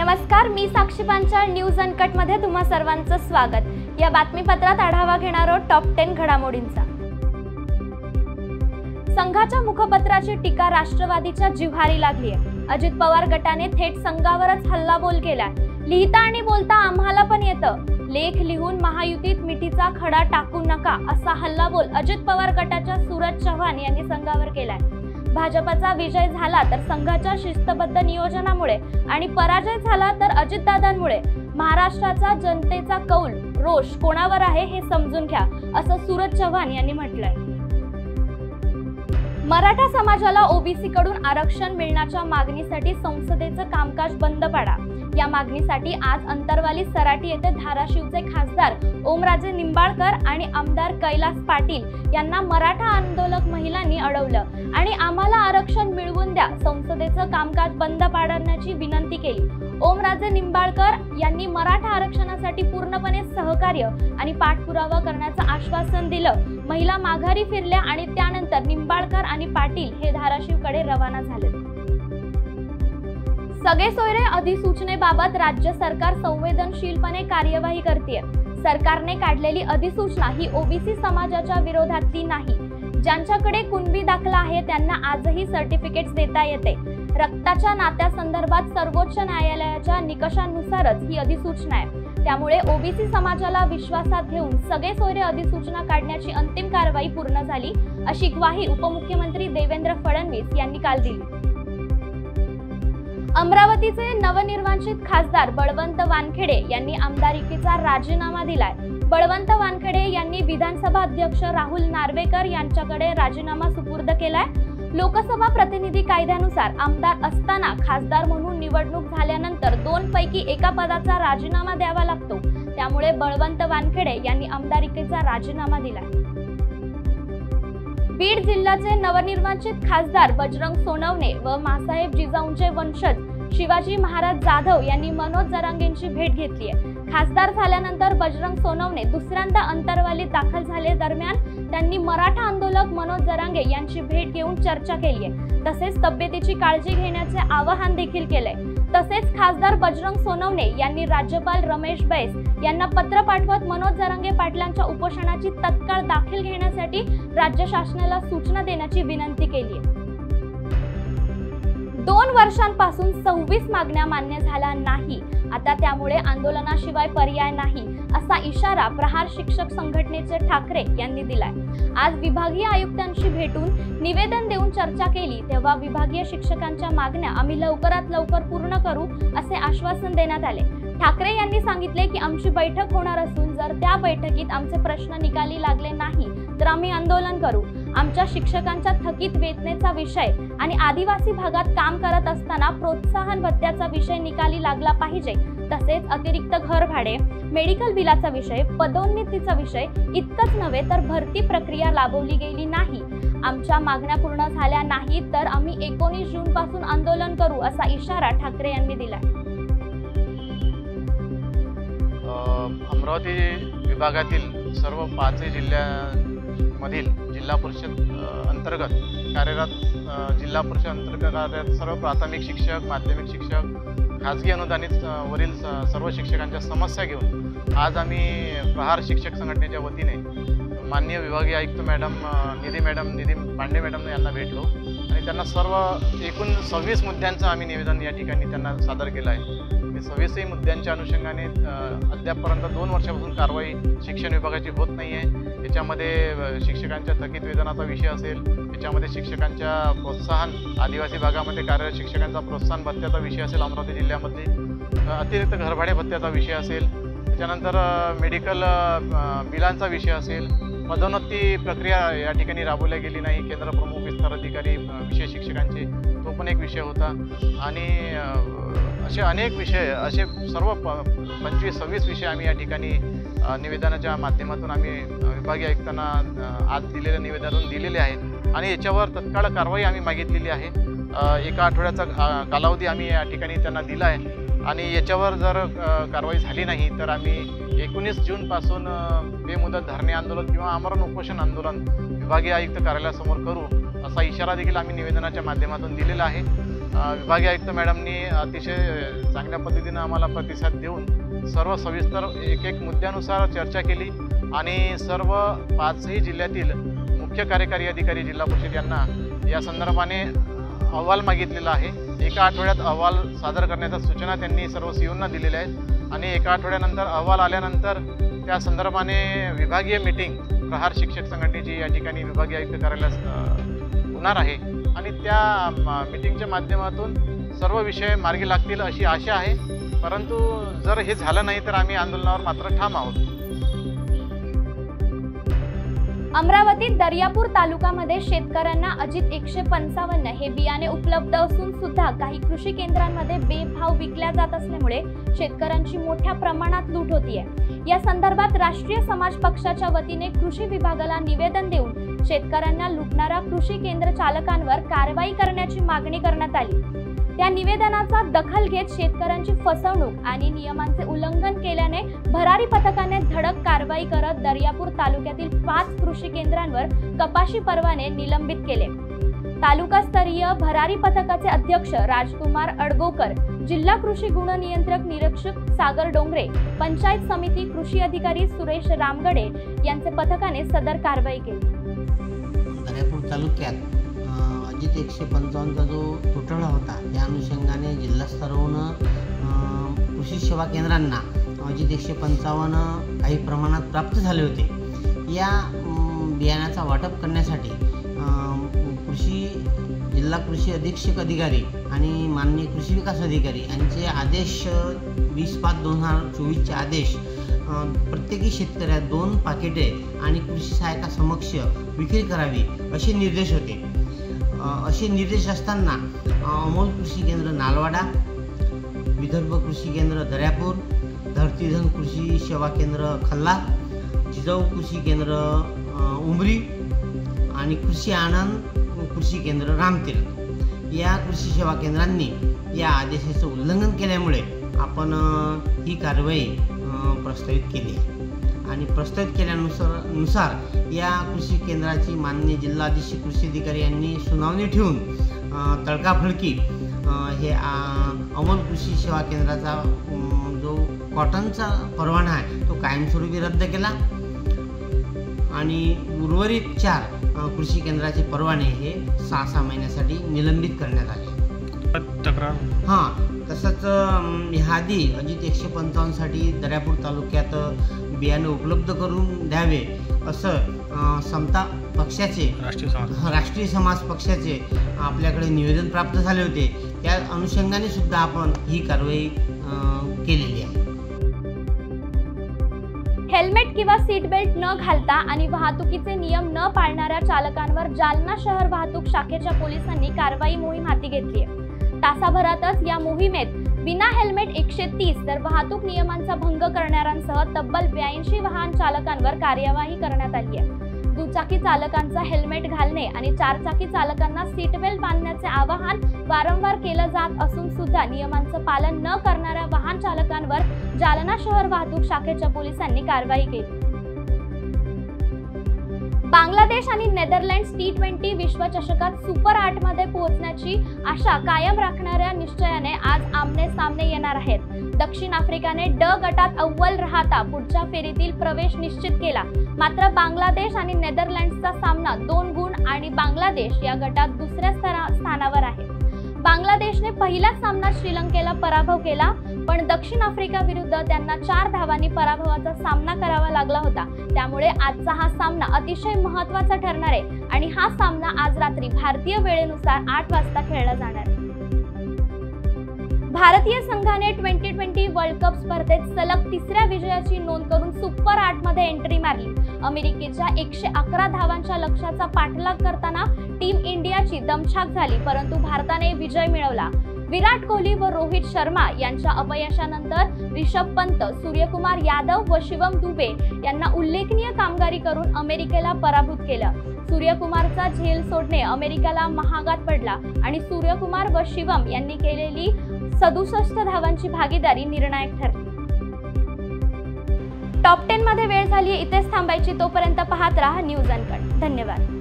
नमस्कार, मी साक्षी Panchal news uncut मध्ये तुम्हा सर्वांचं स्वागत। या बातमीपत्रात आढावा घेणार आहोत टॉप 10 घडामोडींचा। संघाच्या मुखपत्राची टीका राष्ट्रवादीच्या जिव्हारी लागली आहे। अजित पवार गटाने थेट संघावरच हल्लाबोल केला। लिहिता आणि बोलता आम्हाला पण येतं, लेख लिहून महायुतीत मिठीचा खडा टाकू नका असा हल्लाबोल अजित पवार गटाच्या सूरज चव्हाण यांनी संघावर केलाय। भाजपचा विजय झाला तर संघाच्या शिस्तबद्ध नियोजनामुळे आणि पराजय झाला तर अजितदादांमुळे महाराष्ट्राचा जनतेचा कौल रोष कोणावर आहे हे समजून घ्या असं सूरज चव्हाण यांनी म्हटलंय। मराठा समाजाला ओबीसी कडून आरक्षण मिळण्याच्या मागणीसाठी संसदेचं कामकाज बंद पाडा या मागणीसाठी आज अंतरवाली सराटी येथे धाराशिवचे खासदार ओमराजे निंबाळकर आणि आमदार कैलास पाटील यांना मराठा आंदोलक महिलांनी अडवलं आणि आम्हाला आरक्षण मिळवून द्या, संसदेचं कामकाज बंद पाडण्याची विनंती केली। ओमराजे निंबाळकर यांनी मराठा आरक्षणासाठी पूर्णपणे सहकार्य आणि पाठपुरावा करण्याचं आश्वासन दिलं। महिला माघारी फिरल्या आणि त्यानंतर निंबाळकर आणि पाटील हे धाराशिवकडे रवाना झाले। सगळे सोयरे अधिसूचनेबाबत राज्य सरकार संवेदनशीलपणे कार्यवाही करते। सरकारने काढलेली अधिसूचना ही ओबीसी समाजाच्या विरोधातली नाही। ज्यांच्याकडे कुणबी दाखला आहे त्यांना आजही सर्टिफिकेट्स देता येते। रक्ताच्या नात्यासंदर्भात सर्वोच्च न्यायालयाच्या निकषानुसारच ही अधिसूचना आहे। त्यामुळे ओबीसी समाजाला विश्वासात घेऊन सगळे सोयरे अधिसूचना काढण्याची अंतिम कारवाई पूर्ण झाली अशी ग्वाही उपमुख्यमंत्री देवेंद्र फडणवीस यांनी काल दिली। अमरावतीचे नवनिर्वाचित खासदार बळवंत वानखेडे यांनी आमदारकीचा राजीनामा दिलाय। बळवंत वानखेडे यांनी विधानसभा अध्यक्ष राहुल नार्वेकर यांच्याकडे राजीनामा सुपूर्द केलाय। लोकसभा प्रतिनिधी कायद्यानुसार आमदार असताना खासदार म्हणून निवडणूक झाल्यानंतर 2 पैकी एका पदाचा राजीनामा द्यावा लागतो। त्यामुळे बळवंत वानखेडे यांनी आमदारकीचा राजीनामा दिलाय। बीड जिल्ह्याचे नवनिर्वाचित खासदार बजरंग सोनवणे व मासाहेब जिजाऊंचे वंशज शिवाजी महाराज जाधव यांनी मनोज जरांगेंची भेट घेतली आहे। खासदार झाल्यानंतर बजरंग सोनवणे दुसऱ्यांदा अंतरवालीत दाखल झाले दरम्यान त्यांनी मराठा आंदोलक मनोज जरांगे यांची भेट घेऊन चर्चा केली आहे। तसेच तब्येतीची काळजी घेण्याचे आवाहन देखील केले। तसेच खासदार बजरंग सोनवणे यांनी राज्यपाल रमेश बैस यांना पत्र पाठवत मनोज जरांगे पाटलांच्या उपोषणाची तत्काळ दाखल घेण्यासाठी राज्य शासनाला सूचना देण्याची विनंती केली आहे। 2 वर्षांपासून 26 मागण्या मान्य झाल्या नाही, आता त्यामुळे आंदोलनाशिवाय पर्याय नाही असा इशारा प्रहार शिक्षक संघटनेचे ठाकरे यांनी दिलाय। आज विभागीय आयुक्तांशी भेटून निवेदन देऊन चर्चा केली तेव्हा विभागीय शिक्षकांच्या मागण्या आम्ही लवकरात लवकर पूर्ण करू असे आश्वासन देण्यात आले। ठाकरे यांनी सांगितले की आमची बैठक होणार असून जर त्या बैठकीत आमचे प्रश्न निकाली लागले नाही तर आम्ही आंदोलन करू। आमच्या शिक्षकांच्या थकीत वेतनेचा विषय आणि आदिवासी भागात काम करत असताना प्रोत्साहन भत्त्याचा विषय निकाली लागला पाहिजे। तसेच अतिरिक्त घर भाडे, मेडिकल बिलाचा विषय, पदोन्नतीचा विषय इतकंच नव्हे तर भरती प्रक्रिया राबवली गेली नाही। आमच्या मागण्या पूर्ण झाल्या नाहीत तर आम्ही 19 जून पासून आंदोलन करू असा इशारा ठाकरे यांनी दिला। अमरावती विभागातील सर्व 5 जिल्ह्यांमधील जिल्हा परिषद अंतर्गत कार्यरत जिल्हा परिषद अंतर्गत कार्यरत सर्व प्राथमिक शिक्षक, माध्यमिक शिक्षक, खाजगी अनुदानित वरील सर्व शिक्षकांच्या समस्या घेऊन आज आम्ही प्रहार शिक्षक संघटनेच्या वतीने माननीय विभागीय आयुक्त निधी पांडे मॅडम यांना भेटलो आणि त्यांना सर्व एकूण 26 मुद्द्यांचं आम्ही निवेदन या ठिकाणी त्यांना सादर केलं आहे। 26 मुद्द्यांच्या अनुषंगाने अद्यापपर्यंत 2 वर्षापासून कारवाई शिक्षण विभागाची होत नाही आहे। याच्यामध्ये शिक्षकांच्या थकीत वेतनाचा विषय असेल, याच्यामध्ये शिक्षकांच्या प्रोत्साहन, आदिवासी भागामध्ये कार्यरत शिक्षकांचा प्रोत्साहन भत्त्याचा विषय असेल, अमरावती जिल्ह्यामध्ये अतिरिक्त घरभाडे भत्त्याचा विषय असेल, त्याच्यानंतर मेडिकल बिलांचा विषय असेल, पदोन्नती प्रक्रिया या ठिकाणी राबवल्या गेली नाही, केंद्र प्रमुख विस्तार अधिकारी विशेष शिक्षकांचे तो पण एक विषय होता आणि असे अनेक विषय, असे सर्व 25-26 विषय आम्ही या ठिकाणी निवेदनाच्या माध्यमातून आम्ही विभागीय आयुक्तांना आज दिलेल्या निवेदनातून दिलेले आहेत आणि याच्यावर तत्काळ कारवाई आम्ही मागितलेली आहे। 1 आठवड्याचा कालावधी आम्ही या ठिकाणी त्यांना दिला आहे आणि याच्यावर जर कारवाई झाली नाही तर आम्ही 19 जूनपासून बेमुदत धरणे आंदोलन किंवा आमरण उपोषण आंदोलन विभागीय आयुक्त कार्यालयासमोर करू असा इशारा देखील आम्ही निवेदनाच्या माध्यमातून दिलेला आहे। विभागीय आयुक्त मॅडमनी अतिशय चांगल्या पद्धतीनं आम्हाला प्रतिसाद देऊन सर्व सविस्तर एक एक मुद्द्यानुसार चर्चा केली आणि सर्व 5ही जिल्ह्यातील मुख्य कार्यकारी अधिकारी जिल्हा परिषद यांना या संदर्भाने अहवाल मागितलेला आहे। एका आठवड्यात अहवाल सादर करण्याच्या सूचना त्यांनी सर्व सीओंना दिलेल्या आहेत आणि एका आठवड्यानंतर अहवाल आल्यानंतर त्या संदर्भाने विभागीय मीटिंग प्रहार शिक्षक संघटनेची या ठिकाणी विभागीय आयुक्त कार्यालयात होणार आहे आणि त्या मीटिंगच्या माध्यमातून सर्व विषय मार्गी लागतील अशी आशा आहे। परंतु जर हे झालं नाही तर आम्ही आंदोलनावर मात्र ठाम आहोत। अमरावतीत दर्यापूर तालुक्यामध्ये शेतकऱ्यांना अजित 155 हे बियाणे उपलब्ध असून सुद्धा काही कृषी केंद्रांमध्ये बेभाव विकल्या जात असल्यामुळे शेतकऱ्यांची मोठ्या प्रमाणात लूट होतीये। या संदर्भात राष्ट्रीय समाज पक्षाच्या वतीने कृषी विभागाला निवेदन देऊन शेतकऱ्यांना लुटणाऱ्या कृषी केंद्र चालकांवर कारवाई करण्याची मागणी करण्यात आली। त्या निवेदनाचा दखल घेत शेतकऱ्यांची फसवणूक आणि नियमांचे उल्लंघन केल्याने भरारी पथकाने धडक कारवाई करत दर्यापूर तालुक्यातील 5 कृषी केंद्रांवर कपाशी परवाने निलंबित केले। तालुकास्तरीय भरारी पथकाचे अध्यक्ष राजकुमार अडगोकर, जिल्हा कृषी गुण नियंत्रक निरीक्षक सागर डोंगरे, पंचायत समिती कृषी अधिकारी सुरेश रामगडे यांचे पथकाने सदर कारवाई केली। दर्यापूर तालुक्यात अजित 155चा जो तुटवडा होता त्या अनुषंगाने जिल्हास्तरावरून कृषी सेवा केंद्रांना अजित 155 काही प्रमाणात प्राप्त झाले होते। या बियाणाचा वाटप करण्यासाठी जिल्हा कृषी अधीक्षक अधिकारी आणि माननीय कृषी विकास अधिकारी यांचे आदेश 20/5/2024 चे आदेश प्रत्येकी शेतकऱ्या 2 पाकिटे आणि कृषी सहाय्यका समक्ष विक्री करावी असे निर्देश होते। असे निर्देश असताना अमोल कृषी केंद्र नालवाडा, विदर्भ कृषी केंद्र दर्यापूर, धरतीधन कृषी सेवा केंद्र खल्ला, जिजाऊ कृषी केंद्र उमरी आणि कृषी आनंद कृषी केंद्र रामतीर्थ या कृषी सेवा केंद्रांनी या आदेशाचे उल्लंघन केल्यामुळे आपण ही कारवाई प्रस्तावित केली आणि प्रस्तावित केल्यानुसार या कृषी केंद्राची माननीय जिल्हा अधीक्षक कृषी अधिकारी यांनी सुनावणी ठेवून तडकाफडकी हे अमोल कृषी सेवा केंद्राचा जो कॉटनचा परवाना आहे तो कायमस्वरूपी रद्द केला आणि उर्वरित 4 कृषी केंद्राचे परवाने हे 6 महिन्यासाठी निलंबित करण्यात आले। तसंच ह्याआधी अजित 155 साठी दर्यापूर तालुक्यात बियाणे उपलब्ध करून द्यावे असं समता पक्षाचे राष्ट्रीय समाज पक्षाचे आपल्याकडे निवेदन प्राप्त झाले होते। त्या अनुषंगाने सुद्धा आपण ही कारवाई केलेली आहे। हेल्मेट किंवा सीट बेल्ट न घालता आणि वाहतुकीचे नियम न पाळणाऱ्या चालकांवर जालना शहर वाहतूक शाखेच्या पोलिसांनी कारवाई मोहीम हाती घेतली आहे। तासाभरातच या मोहिमेत बिना हेल्मेट 130 तर वाहतूक नियमांचा भंग करणाऱ्यांसह तब्बल 82 वाहन चालकांवर कार्यवाही करण्यात आली आहे। दुचाकी चालकांचा हेल्मेट घालणे आणि 4 चाकी चालकांना सीट बेल्ट बांधण्याचे आवाहन वारंवार केलं जात असून सुद्धा नियमांचं पालन न करणाऱ्या वाहन चालकांवर जालना शहर वाहतूक शाखेच्या पोलिसांनी कारवाई केली। बांगलादेश आणि नेदरलँड्स T20 विश्वचषकात सुपर 8 मध्ये पोहोचण्याची आशा कायम राखणाऱ्या निश्चयाने आज आमने सामने येणार आहेत। दक्षिण आफ्रिकाने ड गटात अव्वल राहता पुढच्या फेरीतील प्रवेश निश्चित केला। मात्र बांगलादेश आणि नेदरलँड्सचा सामना 2 गुण आणि बांगलादेश या गटात दुसऱ्या स्थानावर आहे। बांगलादेशने पहिल्याच सामन्यात श्रीलंकेला पराभव केला, पण दक्षिण आफ्रिका विरुद्ध त्यांना 4 धावांनी पराभवाचा सामना करावा लागला होता। त्यामुळे आजचा हा सामना अतिशय महत्त्वाचा ठरणार आहे आणि हा सामना आज रात्री भारतीय वेळेनुसार 8 वाजता खेळला जाणार आहे। भारतीय संघाने 2020 वर्ल्ड कप स्पर्धेत सलग 3ऱ्या विजयाची नोंद करून सुपर 8 मध्ये एंट्री मारली। अमेरिकेच्या 111 धावांच्या लक्ष्याचा पाठलाग करताना टीम इंडियाची दमछाक झाली, परंतु भारताने विजय मिळवला। विराट कोहली व रोहित शर्मा यांच्या अपयशानंतर ऋषभ पंत, सूर्यकुमार यादव व शिवम दुबे यांना उल्लेखनीय कामगिरी करून अमेरिकेला पराभूत केलं। सूर्यकुमारचा झेल सोडणे अमेरिकेला महागात पडला आणि सूर्यकुमार व शिवम यांनी केलेली 67 धावांची भागीदारी निर्णायक ठरली। टॉप 10 मध्ये वेळ झाली, इथेच थांबायची। तोपर्यंत पाहत राहा न्यूज अनकट। धन्यवाद।